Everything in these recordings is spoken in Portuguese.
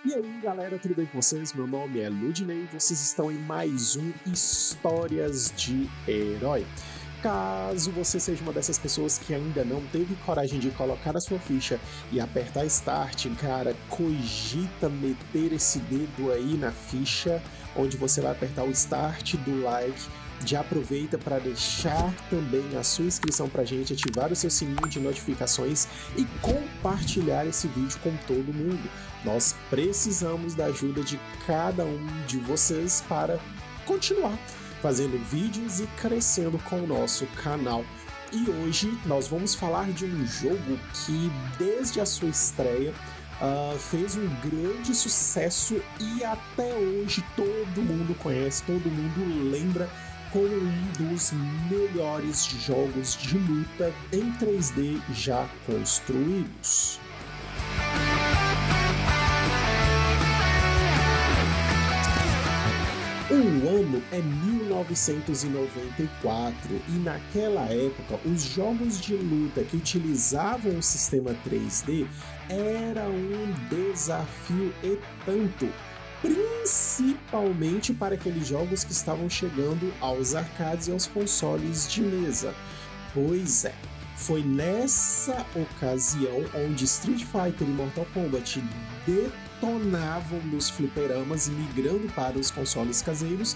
E aí galera, tudo bem com vocês? Meu nome é Ludney e vocês estão em mais um Histórias de Herói. Caso você seja uma dessas pessoas que ainda não teve coragem de colocar a sua ficha e apertar Start, cara, cogita meter esse dedo aí na ficha, onde você vai apertar o Start do like. Já aproveita para deixar também a sua inscrição pra gente, ativar o seu sininho de notificações e compartilhar esse vídeo com todo mundo. Nós precisamos da ajuda de cada um de vocês para continuar fazendo vídeos e crescendo com o nosso canal. E hoje nós vamos falar de um jogo que desde a sua estreia fez um grande sucesso e até hoje todo mundo conhece, todo mundo lembra como um dos melhores jogos de luta em 3D já construídos. O ano é 1994 e naquela época os jogos de luta que utilizavam o sistema 3D era um desafio e tanto, principalmente para aqueles jogos que estavam chegando aos arcades e aos consoles de mesa. Pois é, foi nessa ocasião onde Street Fighter e Mortal Kombat detonavam nos fliperamas, migrando para os consoles caseiros,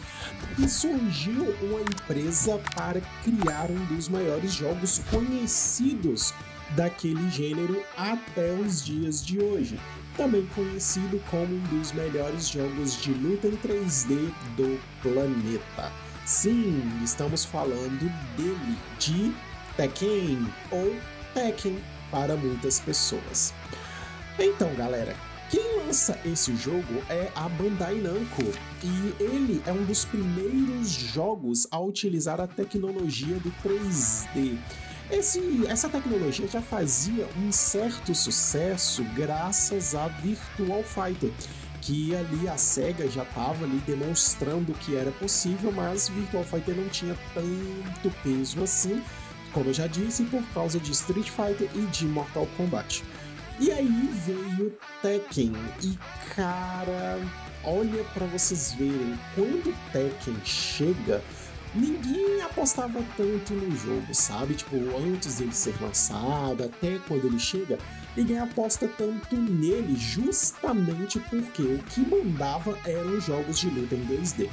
e surgiu uma empresa para criar um dos maiores jogos conhecidos daquele gênero até os dias de hoje, também conhecido como um dos melhores jogos de luta em 3D do planeta. Sim, estamos falando dele, de Tekken, ou Tekken para muitas pessoas. Então galera, quem lança esse jogo é a Bandai Namco, e ele é um dos primeiros jogos a utilizar a tecnologia do 3D. Essa tecnologia já fazia um certo sucesso graças a Virtua Fighter, que ali a SEGA já estava ali demonstrando que era possível, mas Virtua Fighter não tinha tanto peso assim, como eu já disse, por causa de Street Fighter e de Mortal Kombat. E aí veio Tekken, e cara, olha para vocês verem, quando Tekken chega, ninguém apostava tanto no jogo, sabe? Tipo, antes dele ser lançado, até quando ele chega, ninguém aposta tanto nele, justamente porque o que mandava eram jogos de luta em 2D.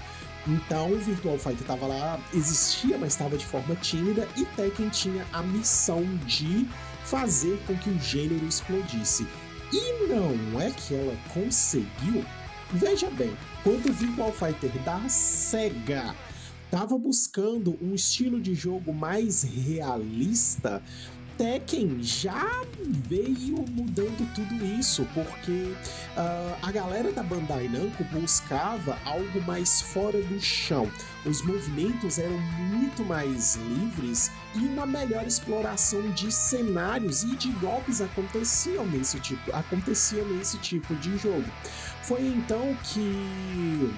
Então o Virtua Fighter estava lá, existia, mas estava de forma tímida, e Tekken tinha a missão de fazer com que o gênero explodisse. E não é que ela conseguiu? Veja bem, quando o Virtua Fighter da SEGA estava buscando um estilo de jogo mais realista, Tekken já veio mudando tudo isso, porque a galera da Bandai Namco buscava algo mais fora do chão. Os movimentos eram muito mais livres e uma melhor exploração de cenários e de golpes acontecia nesse tipo de jogo. Foi então que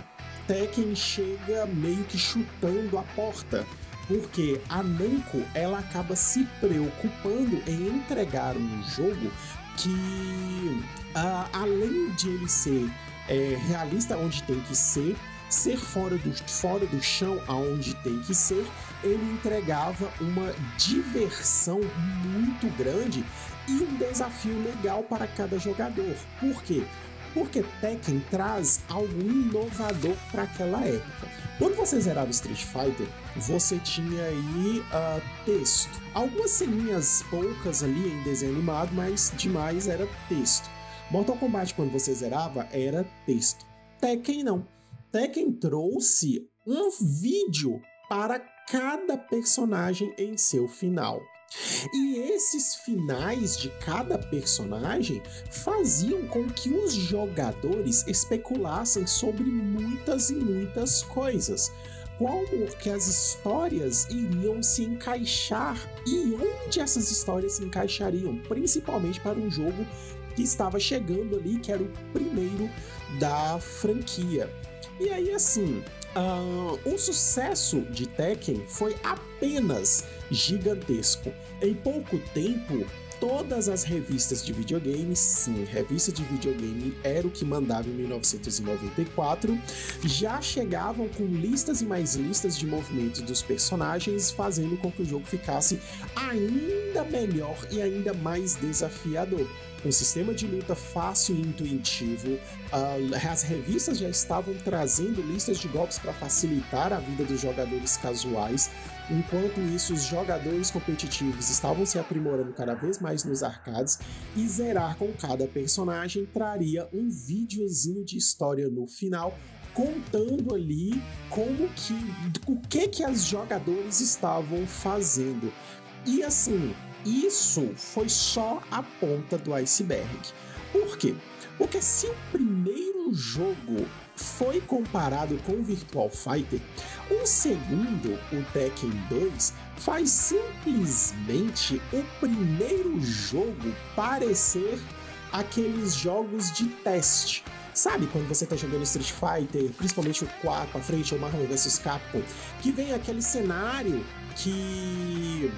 Tekken chega meio que chutando a porta, porque a Namco ela acaba se preocupando em entregar um jogo que, além de ele ser realista onde tem que ser fora do chão aonde tem que ser, ele entregava uma diversão muito grande e um desafio legal para cada jogador. Por quê? Porque Tekken traz algo inovador para aquela época. Quando você zerava Street Fighter, você tinha aí texto. Algumas ceninhas poucas ali em desenho animado, mas demais era texto. Mortal Kombat, quando você zerava, era texto. Tekken não. Tekken trouxe um vídeo para cada personagem em seu final. E esses finais de cada personagem faziam com que os jogadores especulassem sobre muitas e muitas coisas, como que as histórias iriam se encaixar e onde essas histórias se encaixariam, principalmente para um jogo que estava chegando ali, que era o primeiro da franquia. E aí assim, o sucesso de Tekken foi apenas gigantesco. Em pouco tempo, todas as revistas de videogame, sim, revista de videogame era o que mandava em 1994, já chegavam com listas e mais listas de movimentos dos personagens, fazendo com que o jogo ficasse ainda melhor e ainda mais desafiador. Um sistema de luta fácil e intuitivo, as revistas já estavam trazendo listas de golpes para facilitar a vida dos jogadores casuais. Enquanto isso, os jogadores competitivos estavam se aprimorando cada vez mais nos arcades, e zerar com cada personagem traria um videozinho de história no final, contando ali o que os jogadores estavam fazendo. E assim, isso foi só a ponta do iceberg. Por quê? Porque se o primeiro jogo foi comparado com o Virtua Fighter, o segundo, o Tekken 2, faz simplesmente o primeiro jogo parecer aqueles jogos de teste. Sabe quando você tá jogando Street Fighter, principalmente o 4 à frente, ou Marvel vs Capcom, que vem aquele cenário que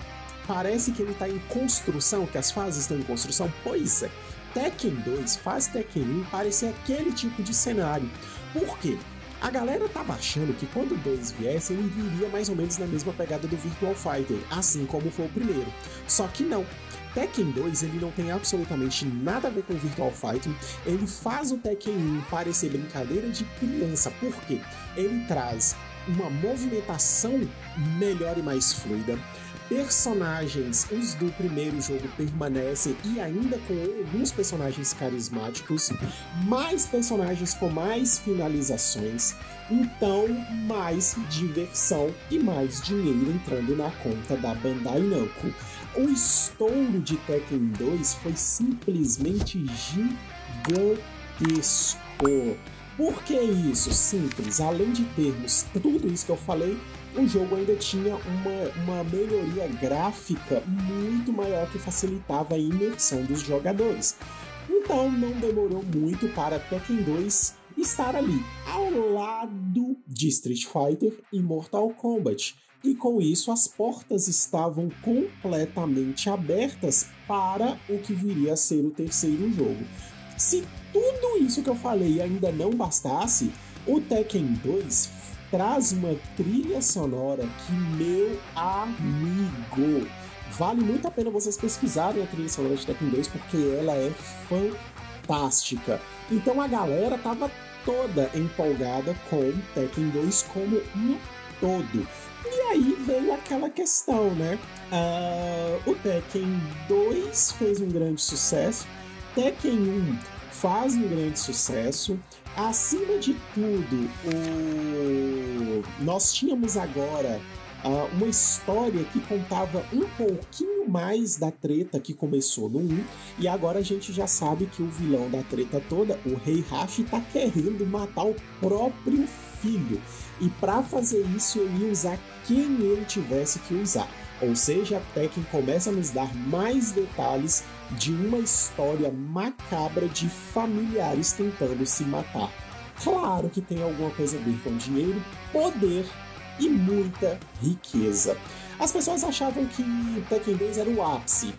parece que ele tá em construção, que as fases estão em construção? Pois é, Tekken 2 faz Tekken 1 parecer aquele tipo de cenário. Por quê? A galera tava achando que quando o 2 viesse, ele viria mais ou menos na mesma pegada do Virtua Fighter, assim como foi o primeiro. Só que não. Tekken 2 ele não tem absolutamente nada a ver com o Virtua Fighter, ele faz o Tekken 1 parecer brincadeira de criança. Por quê? Ele traz uma movimentação melhor e mais fluida. Personagens, os do primeiro jogo permanecem, e ainda com alguns personagens carismáticos, mais personagens com mais finalizações, então mais diversão e mais dinheiro entrando na conta da Bandai Namco. O estouro de Tekken 2 foi simplesmente gigantesco. Por que isso? Simples, além de termos tudo isso que eu falei, o jogo ainda tinha uma melhoria gráfica muito maior que facilitava a imersão dos jogadores. Então não demorou muito para Tekken 2 estar ali, ao lado de Street Fighter e Mortal Kombat. E com isso as portas estavam completamente abertas para o que viria a ser o terceiro jogo. Se tudo isso que eu falei ainda não bastasse, o Tekken 2 traz uma trilha sonora que, meu amigo, vale muito a pena vocês pesquisarem a trilha sonora de Tekken 2, porque ela é fantástica. Então a galera tava toda empolgada com Tekken 2 como um todo. E aí veio aquela questão, né? O Tekken 2 fez um grande sucesso, Tekken 1 faz um grande sucesso. Acima de tudo, nós tínhamos agora uma história que contava um pouquinho mais da treta que começou no 1, e agora a gente já sabe que o vilão da treta toda, o Heihachi, tá querendo matar o próprio filho. E para fazer isso, ele ia usar quem ele tivesse que usar. Ou seja, Tekken começa a nos dar mais detalhes de uma história macabra de familiares tentando se matar. Claro que tem alguma coisa a ver com dinheiro, poder e muita riqueza. As pessoas achavam que Tekken 2 era o ápice.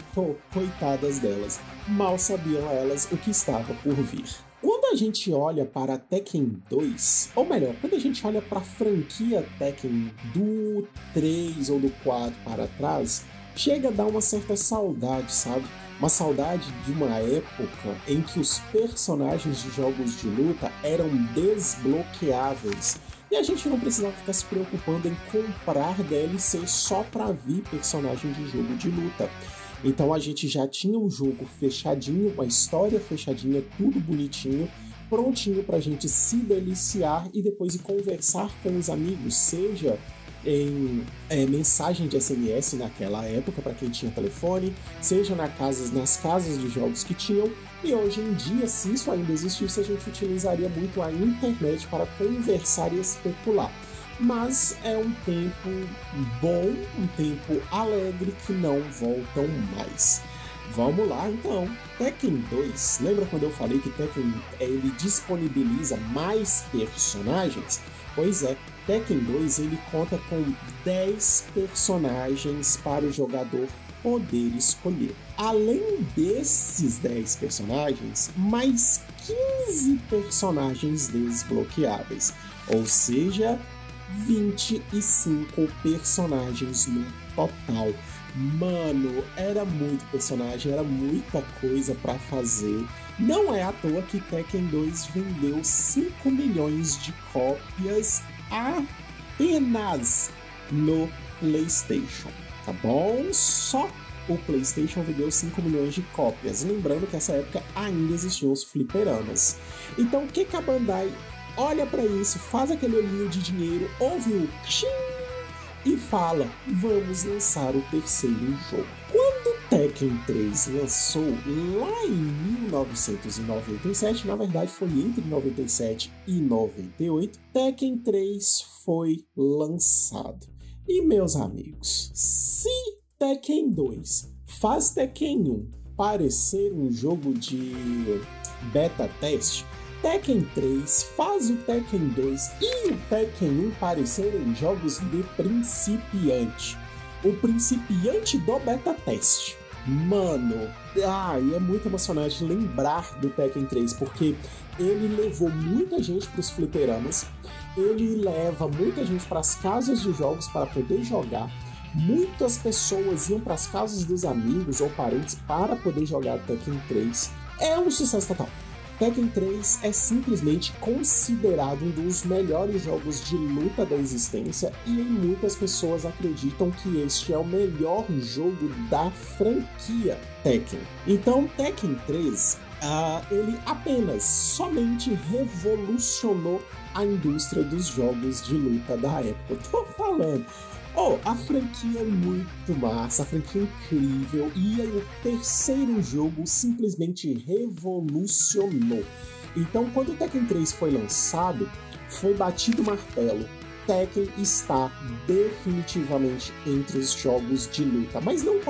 Coitadas delas. Mal sabiam elas o que estava por vir. Quando a gente olha para Tekken 2, ou melhor, quando a gente olha para a franquia Tekken do 3 ou do 4 para trás, chega a dar uma certa saudade, sabe? Uma saudade de uma época em que os personagens de jogos de luta eram desbloqueáveis. E a gente não precisava ficar se preocupando em comprar DLC só para vir personagem de jogo de luta. Então a gente já tinha um jogo fechadinho, uma história fechadinha, tudo bonitinho, prontinho pra gente se deliciar e depois ir conversar com os amigos, seja em mensagem de SMS naquela época para quem tinha telefone, seja nas casas de jogos que tinham, e hoje em dia, se isso ainda existisse, a gente utilizaria muito a internet para conversar e especular. Mas é um tempo bom, um tempo alegre que não voltam mais. Vamos lá então, Tekken 2, lembra quando eu falei que Tekken ele disponibiliza mais personagens? Pois é, Tekken 2 ele conta com 10 personagens para o jogador poder escolher. Além desses 10 personagens, mais 15 personagens desbloqueáveis, ou seja, 25 personagens no total. Mano, era muito personagem, era muita coisa pra fazer. Não é à toa que Tekken 2 vendeu 5 milhões de cópias apenas no PlayStation, tá bom? Só o PlayStation vendeu 5 milhões de cópias. Lembrando que nessa época ainda existiam os fliperamas. Então o que a Bandai olha pra isso, faz aquele olhinho de dinheiro, ouve o tchim e fala, vamos lançar o terceiro jogo. Quando Tekken 3 lançou lá em 1997, na verdade foi entre 97 e 98, Tekken 3 foi lançado. E meus amigos, se Tekken 2 faz Tekken 1 parecer um jogo de beta teste, Tekken 3 faz o Tekken 2 e o Tekken 1 parecerem jogos de principiante. O principiante do beta teste. Mano, é muito emocionante lembrar do Tekken 3, porque ele levou muita gente para os fliperamas, ele leva muita gente para as casas de jogos para poder jogar, muitas pessoas iam para as casas dos amigos ou parentes para poder jogar Tekken 3. É um sucesso total. Tekken 3 é simplesmente considerado um dos melhores jogos de luta da existência e muitas pessoas acreditam que este é o melhor jogo da franquia Tekken. Então Tekken 3, ele apenas, somente revolucionou a indústria dos jogos de luta da época. Tô falando... a franquia é muito massa, a franquia é incrível, e aí o terceiro jogo simplesmente revolucionou. Então, quando o Tekken 3 foi lançado, foi batido o martelo. Tekken está definitivamente entre os jogos de luta, mas não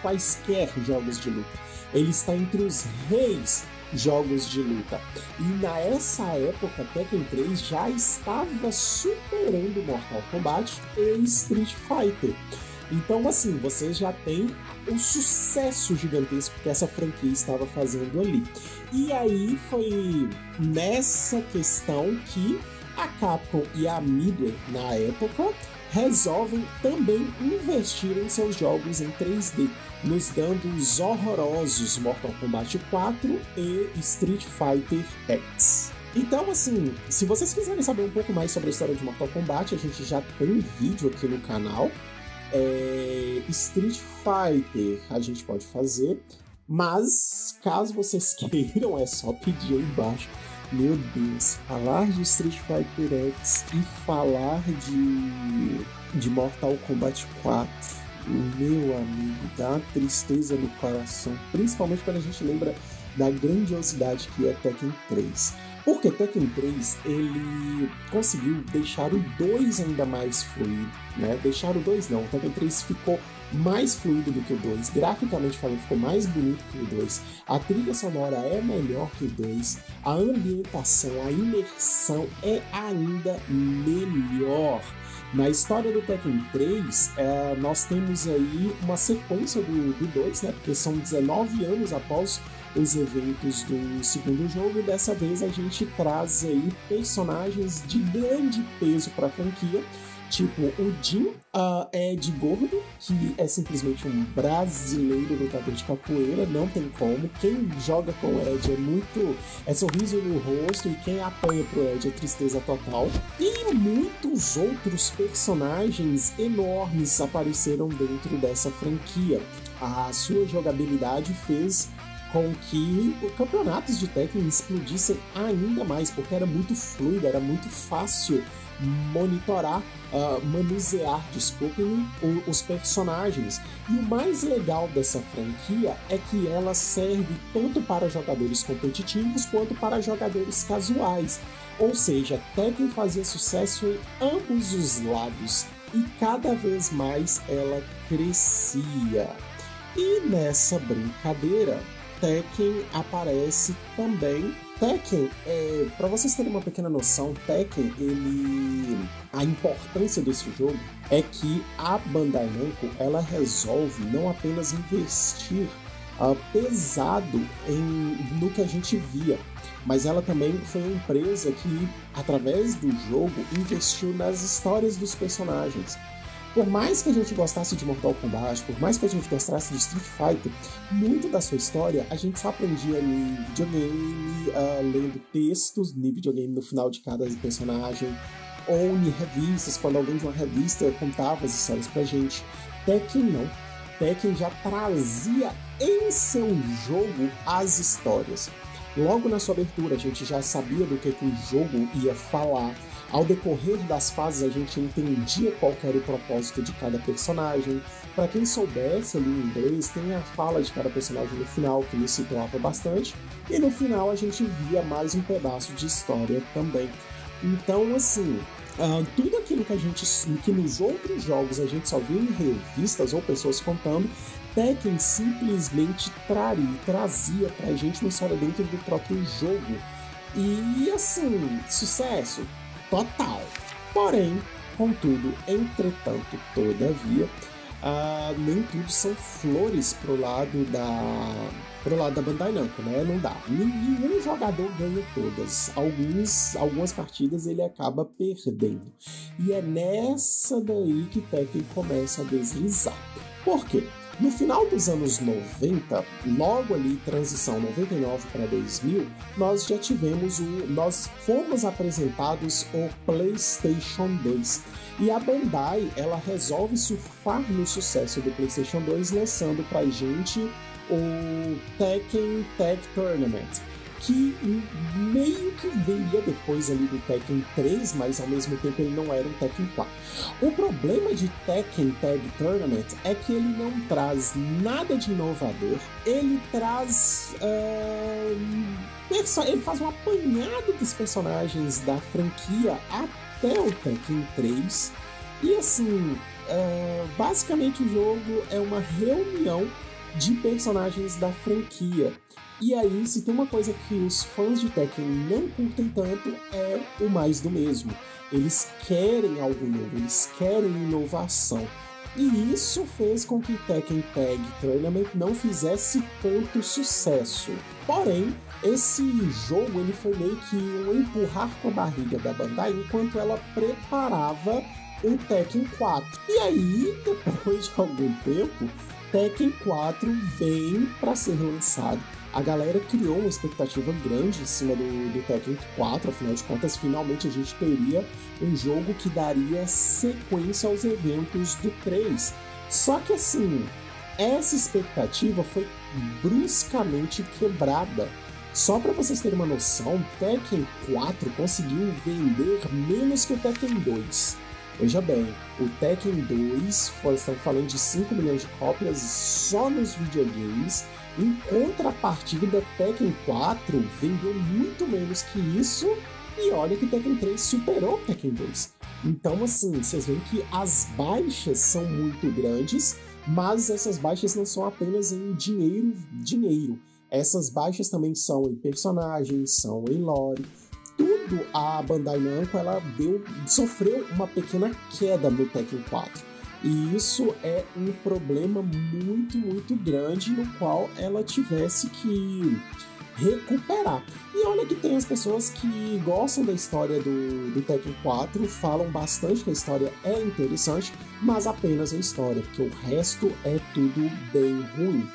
quaisquer jogos de luta. Ele está entre os reis jogos de luta. E nessa época, Tekken 3 já estava superando Mortal Kombat e Street Fighter. Então, assim, você já tem o sucesso gigantesco que essa franquia estava fazendo ali. E aí foi nessa questão que a Capcom e a Midway, na época, resolvem também investir em seus jogos em 3D, nos dando os horrorosos Mortal Kombat 4 e Street Fighter X. Então, assim, se vocês quiserem saber um pouco mais sobre a história de Mortal Kombat, a gente já tem um vídeo aqui no canal. Street Fighter a gente pode fazer, mas caso vocês queiram, é só pedir aí embaixo. Meu Deus, falar de Street Fighter X e falar de Mortal Kombat 4, meu amigo, dá uma tristeza no coração, principalmente quando a gente lembra da grandiosidade que é Tekken 3. Porque Tekken 3, ele conseguiu deixar o 2 ainda mais fluido, né? Deixar o 2 não, o Tekken 3 ficou mais fluido do que o 2, graficamente falando ficou mais bonito que o 2, a trilha sonora é melhor que o 2, a ambientação, a imersão é ainda melhor. Na história do Tekken 3, nós temos aí uma sequência do 2, né? Porque são 19 anos após os eventos do segundo jogo, e dessa vez a gente traz aí personagens de grande peso para a franquia, tipo o Jin, Ed Gordo, que é simplesmente um brasileiro lutador de capoeira, não tem como, quem joga com o Ed é sorriso no rosto, e quem apanha pro Ed é tristeza total, e muitos outros personagens enormes apareceram dentro dessa franquia. A sua jogabilidade fez com que os campeonatos de Tekken explodissem ainda mais, porque era muito fluido, era muito fácil monitorar, manusear, desculpem-me, os personagens. E o mais legal dessa franquia é que ela serve tanto para jogadores competitivos quanto para jogadores casuais. Ou seja, Tekken fazia sucesso em ambos os lados e cada vez mais ela crescia. E nessa brincadeira, Tekken aparece também Tekken, para vocês terem uma pequena noção, Tekken, a importância desse jogo é que a Bandai Namco, ela resolve não apenas investir pesado no que a gente via, mas ela também foi uma empresa que, através do jogo, investiu nas histórias dos personagens. Por mais que a gente gostasse de Mortal Kombat, por mais que a gente gostasse de Street Fighter, muito da sua história a gente só aprendia em videogame, lendo textos em videogame no final de cada personagem, ou em revistas, quando alguém de uma revista contava as histórias pra gente. Tekken não. Tekken já trazia em seu jogo as histórias. Logo na sua abertura a gente já sabia do que o jogo ia falar. Ao decorrer das fases a gente entendia qual era o propósito de cada personagem. Para quem soubesse ali em inglês, tem a fala de cada personagem no final, que nos situava bastante. E no final a gente via mais um pedaço de história também. Então, assim, tudo aquilo que nos outros jogos a gente só via em revistas ou pessoas contando, Tekken simplesmente trazia pra gente uma história dentro do próprio jogo. E, assim, sucesso total. Porém, contudo, entretanto, todavia, nem tudo são flores pro lado da Bandai Namco, né? Não dá. Nenhum jogador ganha todas. Algumas partidas ele acaba perdendo. E é nessa daí que Tekken começa a deslizar. Por quê? No final dos anos 90, logo ali, transição 99 para 2000, nós fomos apresentados o PlayStation 2. E a Bandai, ela resolve surfar no sucesso do PlayStation 2, lançando pra gente o Tekken Tag Tournament, que meio que veio depois ali do Tekken 3, mas ao mesmo tempo ele não era um Tekken 4. O problema de Tekken Tag Tournament é que ele não traz nada de inovador, ele traz... ele faz um apanhado dos personagens da franquia até o Tekken 3, e assim, basicamente o jogo é uma reunião de personagens da franquia. E aí, se tem uma coisa que os fãs de Tekken não curtem tanto, é o mais do mesmo. Eles querem algo novo, eles querem inovação. E isso fez com que Tekken Tag Tournament não fizesse tanto sucesso. Porém, esse jogo ele foi meio que um empurrar com a barriga da Bandai enquanto ela preparava o Tekken 4. E aí, depois de algum tempo, Tekken 4 vem para ser lançado. A galera criou uma expectativa grande em cima do Tekken 4, afinal de contas, finalmente a gente teria um jogo que daria sequência aos eventos do 3. Só que assim, essa expectativa foi bruscamente quebrada. Só para vocês terem uma noção, Tekken 4 conseguiu vender menos que o Tekken 2. Veja bem, o Tekken 2, estamos falando de 5 milhões de cópias só nos videogames, em contrapartida, Tekken 4 vendeu muito menos que isso, e olha que Tekken 3 superou o Tekken 2. Então, assim, vocês veem que as baixas são muito grandes, mas essas baixas não são apenas em dinheiro. Essas baixas também são em personagens, são em lore. Tudo a Bandai Namco ela sofreu uma pequena queda no Tekken 4. E isso é um problema muito, muito grande no qual ela tivesse que recuperar. E olha que tem as pessoas que gostam da história do Tekken 4, falam bastante que a história é interessante, mas apenas a história, porque o resto é tudo bem ruim.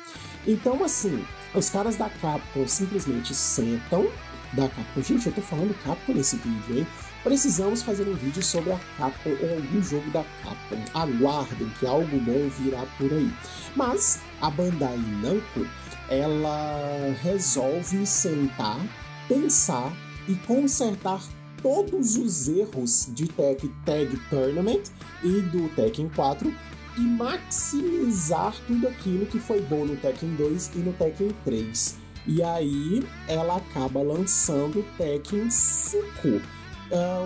Então, assim, os caras da Capcom simplesmente sentam. Da Capcom, gente, eu tô falando Capcom nesse vídeo, hein? Precisamos fazer um vídeo sobre a Capcom ou algum jogo da Capcom. Aguardem que algo bom virá por aí. Mas a Bandai Namco, ela resolve sentar, pensar e consertar todos os erros de Tekken Tag Tournament e do Tekken 4 e maximizar tudo aquilo que foi bom no Tekken 2 e no Tekken 3. E aí ela acaba lançando o Tekken 5.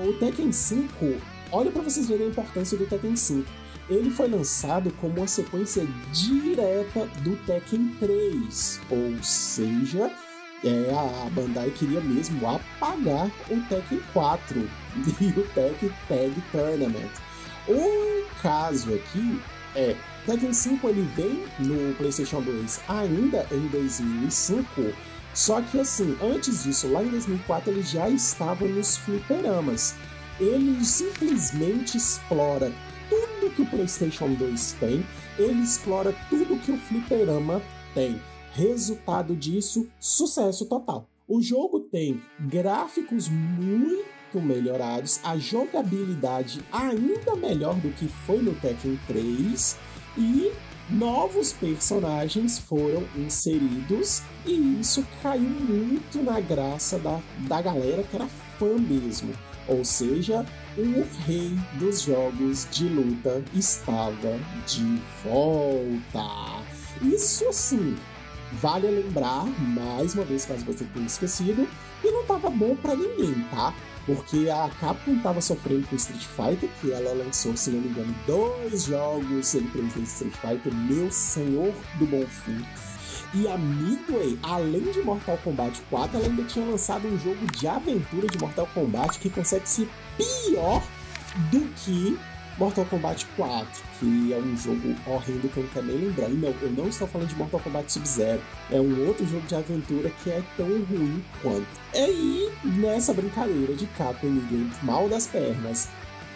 O Tekken 5, olha para vocês verem a importância do Tekken 5. Ele foi lançado como uma sequência direta do Tekken 3, ou seja, A Bandai queria mesmo apagar o Tekken 4 e o Tekken Tag Tournament. O caso aqui é, Tekken 5 ele vem no PlayStation 2 ainda em 2005, só que assim, antes disso, lá em 2004 ele já estava nos fliperamas. Ele simplesmente explora tudo que o PlayStation 2 tem, ele explora tudo que o fliperama tem. Resultado disso, sucesso total. O jogo tem gráficos muito melhorados, a jogabilidade ainda melhor do que foi no Tekken 3 e novos personagens foram inseridos e isso caiu muito na graça da galera que era fã mesmo. Ou seja, o rei dos jogos de luta estava de volta. Isso assim, vale lembrar, mais uma vez, caso você tenha esquecido, e não tava bom pra ninguém, tá? Porque a Capcom tava sofrendo com Street Fighter, que ela lançou, se não me engano, 2 jogos de Street Fighter, meu senhor do bom fim. E a Midway, além de Mortal Kombat 4, ela ainda tinha lançado um jogo de aventura de Mortal Kombat que consegue ser pior do que Mortal Kombat 4, que é um jogo horrendo que eu não quero nem lembrar. E não, eu não estou falando de Mortal Kombat Sub-Zero. É um outro jogo de aventura que é tão ruim quanto. E aí, nessa brincadeira de Capcom e Midway, mal das pernas,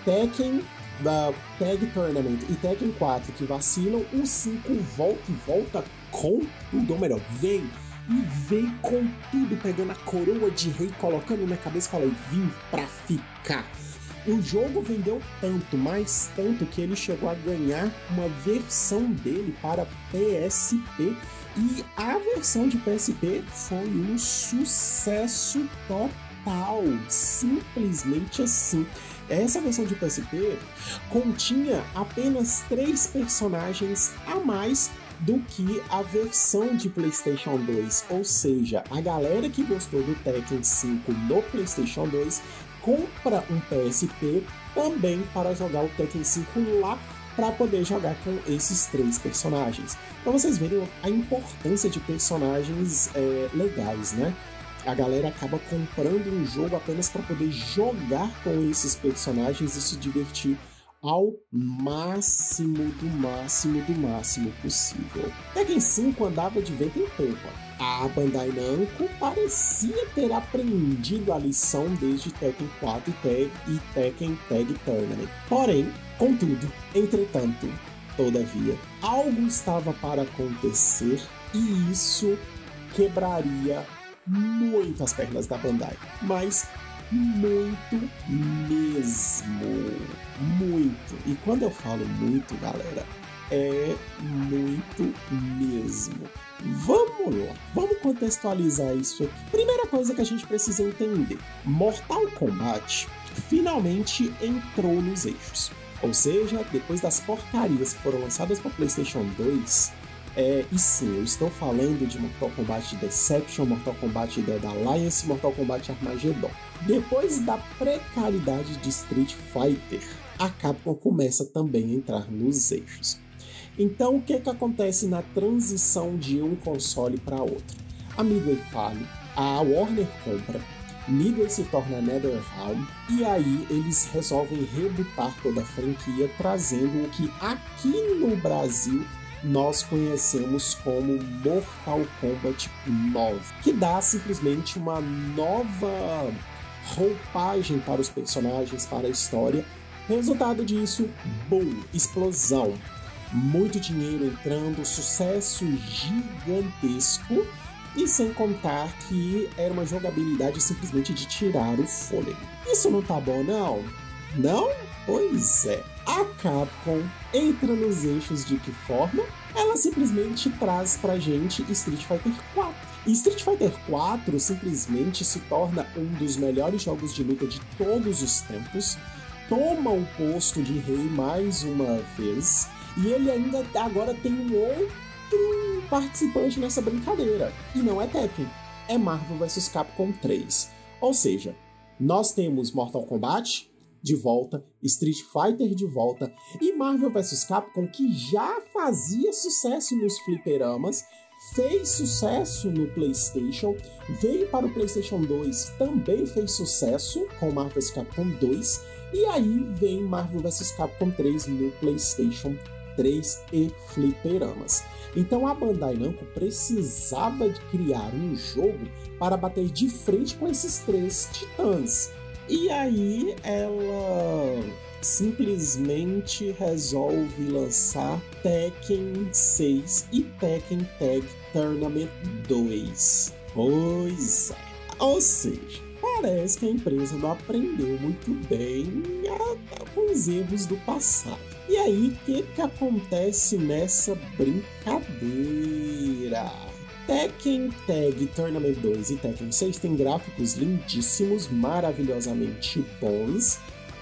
Tekken da Tag Tournament e Tekken 4 que vacilam, o 5 volta com tudo, ou melhor, vem com tudo, pegando a coroa de rei, colocando na cabeça e falando, vim pra ficar. O jogo vendeu tanto, mais tanto, que ele chegou a ganhar uma versão dele para PSP, e a versão de PSP foi um sucesso total, simplesmente assim. Essa versão de PSP continha apenas 3 personagens a mais do que a versão de PlayStation 2, ou seja, a galera que gostou do Tekken 5 no PlayStation 2 compra um PSP também para jogar o Tekken 5 lá, para poder jogar com esses 3 personagens. Para vocês verem a importância de personagens legais, né? A galera acaba comprando um jogo apenas para poder jogar com esses personagens e se divertir ao máximo possível. Tekken 5 andava de vento em popa. A Bandai Namco parecia ter aprendido a lição desde Tekken 4 e Tekken Tag Tournament. Porém, contudo, entretanto, todavia, algo estava para acontecer e isso quebraria muito as pernas da Bandai, mas muito mesmo, muito. E quando eu falo muito, galera, é muito mesmo. Vamos lá, vamos contextualizar isso aqui. Primeira coisa que a gente precisa entender: Mortal Kombat finalmente entrou nos eixos. Ou seja, depois das porcarias que foram lançadas para PlayStation 2, e sim, eu estou falando de Mortal Kombat Deception, Mortal Kombat Dead Alliance, Mortal Kombat Armageddon. Depois da precariedade de Street Fighter, a Capcom começa também a entrar nos eixos. Então, o que acontece na transição de um console para outro? A Midway fale, a Warner compra, Midway se torna NetherRealm, e aí eles resolvem rebutar toda a franquia, trazendo o que aqui no Brasil nós conhecemos como Mortal Kombat 9, que dá simplesmente uma nova roupagem para os personagens, para a história. Resultado disso, boom, explosão, muito dinheiro entrando, sucesso gigantesco, e sem contar que era uma jogabilidade simplesmente de tirar o fôlego. Isso não tá bom, não? Não? Pois é. A Capcom entra nos eixos de que forma? Ela simplesmente traz pra gente Street Fighter 4. E Street Fighter 4 simplesmente se torna um dos melhores jogos de luta de todos os tempos, toma o posto de rei mais uma vez, e ele ainda agora tem um outro participante nessa brincadeira. E não é Tekken, é Marvel vs Capcom 3. Ou seja, nós temos Mortal Kombat de volta, Street Fighter de volta, e Marvel vs Capcom, que já fazia sucesso nos fliperamas, fez sucesso no PlayStation, veio para o PlayStation 2, também fez sucesso com Marvel vs Capcom 2, e aí vem Marvel vs Capcom 3 no PlayStation 3 e fliperamas. Então a Bandai Namco precisava de criar um jogo para bater de frente com esses três titãs. E aí ela simplesmente resolve lançar Tekken 6 e Tekken Tag Tournament 2. Pois é. Ou seja, parece que a empresa não aprendeu muito bem com os erros do passado. E aí, o que acontece nessa brincadeira? Tekken Tag Tournament 2 e Tekken 6 têm gráficos lindíssimos, maravilhosamente bons,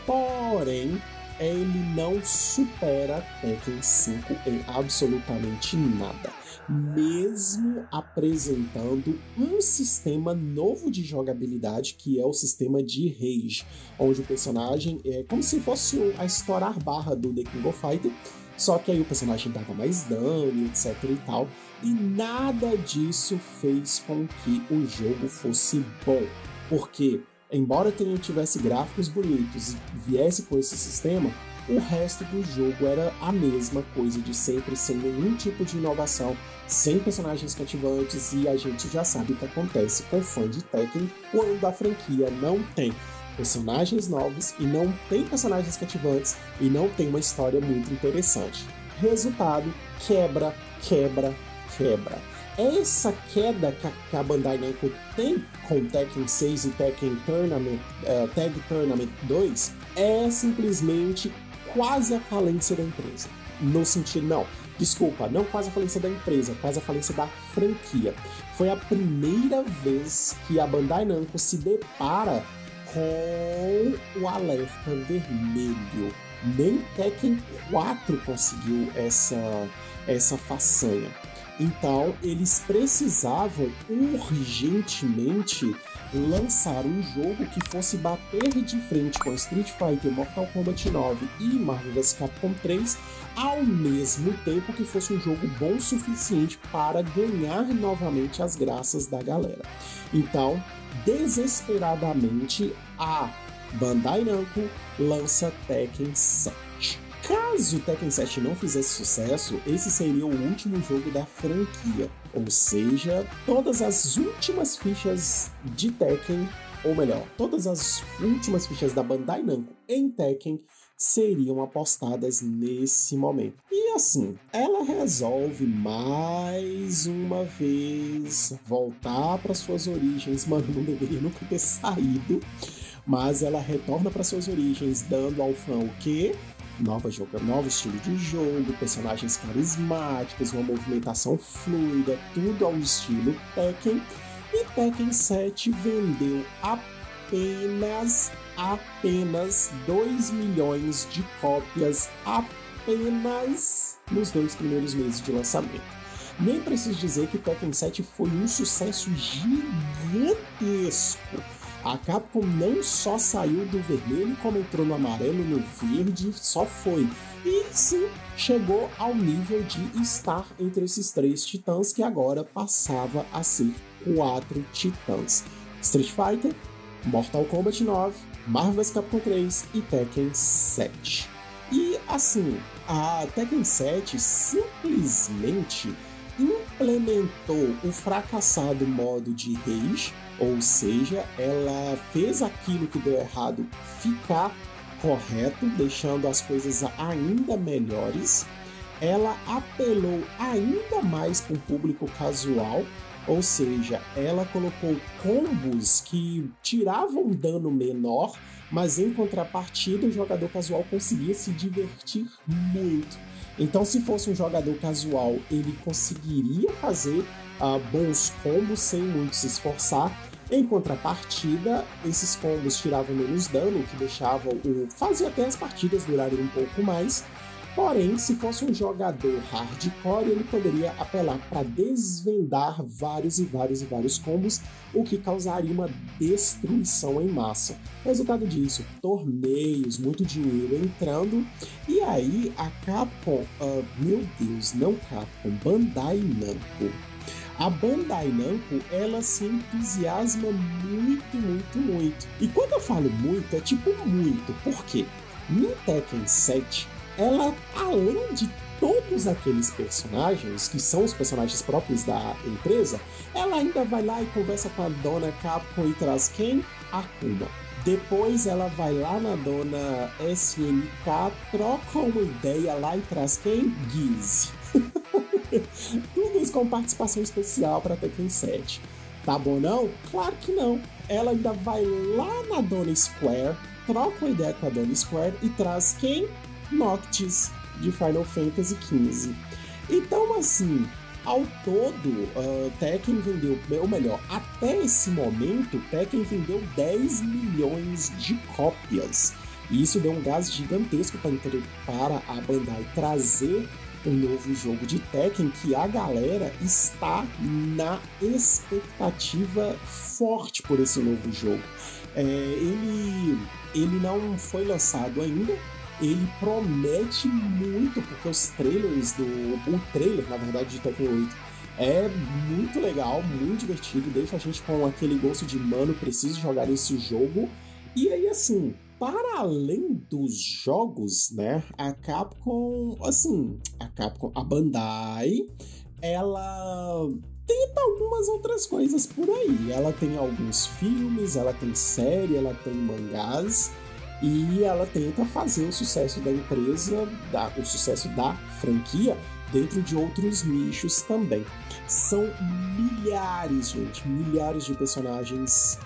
porém, ele não supera Tekken 5 em absolutamente nada, mesmo apresentando um sistema novo de jogabilidade, que é o sistema de Rage, onde o personagem é como se fosse a estourar barra do The King of Fighters, só que aí o personagem dava mais dano, etc e tal, e nada disso fez com que o jogo fosse bom, porque embora tivesse gráficos bonitos e viesse com esse sistema, o resto do jogo era a mesma coisa de sempre, sem nenhum tipo de inovação, sem personagens cativantes, e a gente já sabe o que acontece com fã de Tekken quando a franquia não tem personagens novos e não tem personagens cativantes e não tem uma história muito interessante. Resultado, quebra. Essa queda que a Bandai Namco tem com Tekken 6 e Tekken Tag Tournament 2 é simplesmente quase a falência da empresa. No sentido, não quase a falência da empresa, quase a falência da franquia. Foi a primeira vez que a Bandai Namco se depara com o alerta vermelho. Nem Tekken 4 conseguiu essa façanha. Então, eles precisavam urgentemente lançar um jogo que fosse bater de frente com Street Fighter, Mortal Kombat 9 e Marvel vs Capcom 3, ao mesmo tempo que fosse um jogo bom o suficiente para ganhar novamente as graças da galera. Então, desesperadamente, a Bandai Namco lança Tekken 7. Caso Tekken 7 não fizesse sucesso, esse seria o último jogo da franquia, ou seja, todas as últimas fichas de Tekken, ou melhor, todas as últimas fichas da Bandai Namco em Tekken seriam apostadas nesse momento. E assim, ela resolve mais uma vez voltar para suas origens. Mano, não deveria nunca ter saído, mas ela retorna para suas origens, dando ao fã o quê? Novo estilo de jogo, personagens carismáticos, uma movimentação fluida, tudo ao estilo Tekken. E Tekken 7 vendeu apenas 2 milhões de cópias apenas nos 2 primeiros meses de lançamento. Nem preciso dizer que Tekken 7 foi um sucesso gigantesco. A Capcom não só saiu do vermelho, como entrou no amarelo, no verde, só foi. E sim, chegou ao nível de estar entre esses 3 titãs, que agora passava a ser 4 titãs. Street Fighter, Mortal Kombat 9, Marvel vs Capcom 3 e Tekken 7. E assim, a Tekken 7 simplesmente implementou o fracassado modo de Rage, ou seja, ela fez aquilo que deu errado ficar correto, deixando as coisas ainda melhores. Ela apelou ainda mais para o público casual, ou seja, ela colocou combos que tiravam dano menor, mas em contrapartida o jogador casual conseguia se divertir muito. Então, se fosse um jogador casual, ele conseguiria fazer bons combos sem muito se esforçar. Em contrapartida, esses combos tiravam menos dano, o que fazia até as partidas durarem um pouco mais. Porém, se fosse um jogador hardcore, ele poderia apelar para desvendar vários combos, o que causaria uma destruição em massa. Resultado disso, torneios, muito dinheiro entrando, e aí a Capcom, Bandai Namco, A Bandai Namco, ela se entusiasma muito, muito, muito. E quando eu falo muito, é tipo muito. Por quê? No Tekken 7, ela, além de todos aqueles personagens, que são os personagens próprios da empresa, ela ainda vai lá e conversa com a dona Capcom e traz quem? Akuma. Depois ela vai lá na dona SNK, troca uma ideia lá e traz quem? Giz. Tudo isso com participação especial para Tekken 7. Tá bom não? Claro que não. Ela ainda vai lá na dona Square, troca uma ideia com a dona Square e traz quem? Noctis, de Final Fantasy XV. Então, assim, ao todo, Tekken vendeu, ou melhor, até esse momento, Tekken vendeu 10 milhões de cópias. E isso deu um gás gigantesco para a Bandai trazer um novo jogo de Tekken, que a galera está na expectativa forte por esse novo jogo. Ele não foi lançado ainda. Ele promete muito, porque os trailers o trailer, na verdade, de Tekken 8 é muito legal, muito divertido, deixa a gente com aquele gosto de, mano, preciso jogar esse jogo. E aí, assim, para além dos jogos, né, a Bandai, ela tenta algumas outras coisas por aí. Ela tem alguns filmes, ela tem série, ela tem mangás, e ela tenta fazer o sucesso da empresa, o sucesso da franquia, dentro de outros nichos também. São milhares, gente, milhares de personagens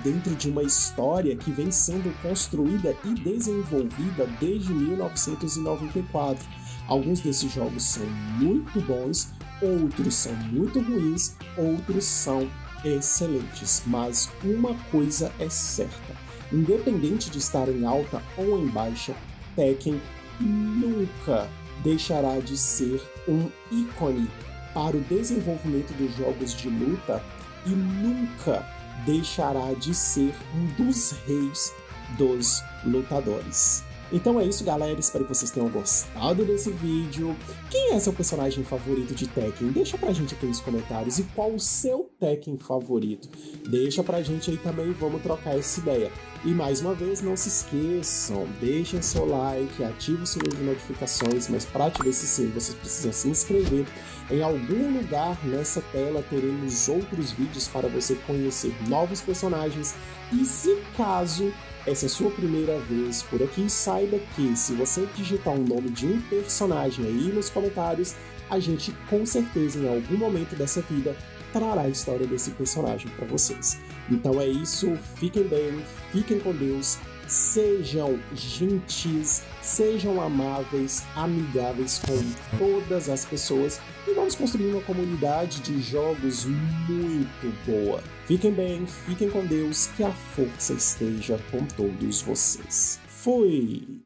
dentro de uma história que vem sendo construída e desenvolvida desde 1994. Alguns desses jogos são muito bons, outros são muito ruins, outros são excelentes. Mas uma coisa é certa: independente de estar em alta ou em baixa, Tekken nunca deixará de ser um ícone para o desenvolvimento dos jogos de luta e nunca deixará de ser um dos reis dos lutadores. Então é isso, galera, espero que vocês tenham gostado desse vídeo. Quem é seu personagem favorito de Tekken? Deixa pra gente aqui nos comentários. E qual o seu Tekken favorito? Deixa pra gente aí também, vamos trocar essa ideia. E mais uma vez, não se esqueçam, deixem seu like, ative o sininho de notificações, mas para ativar esse sininho vocês precisam se inscrever. Em algum lugar nessa tela teremos outros vídeos para você conhecer novos personagens. E se caso essa é a sua primeira vez por aqui, saiba que se você digitar o nome de um personagem aí nos comentários, a gente com certeza em algum momento dessa vida trará a história desse personagem para vocês. Então é isso, fiquem bem, fiquem com Deus, sejam gentis, sejam amáveis, amigáveis com todas as pessoas e vamos construir uma comunidade de jogos muito boa. Fiquem bem, fiquem com Deus, que a força esteja com todos vocês. Fui!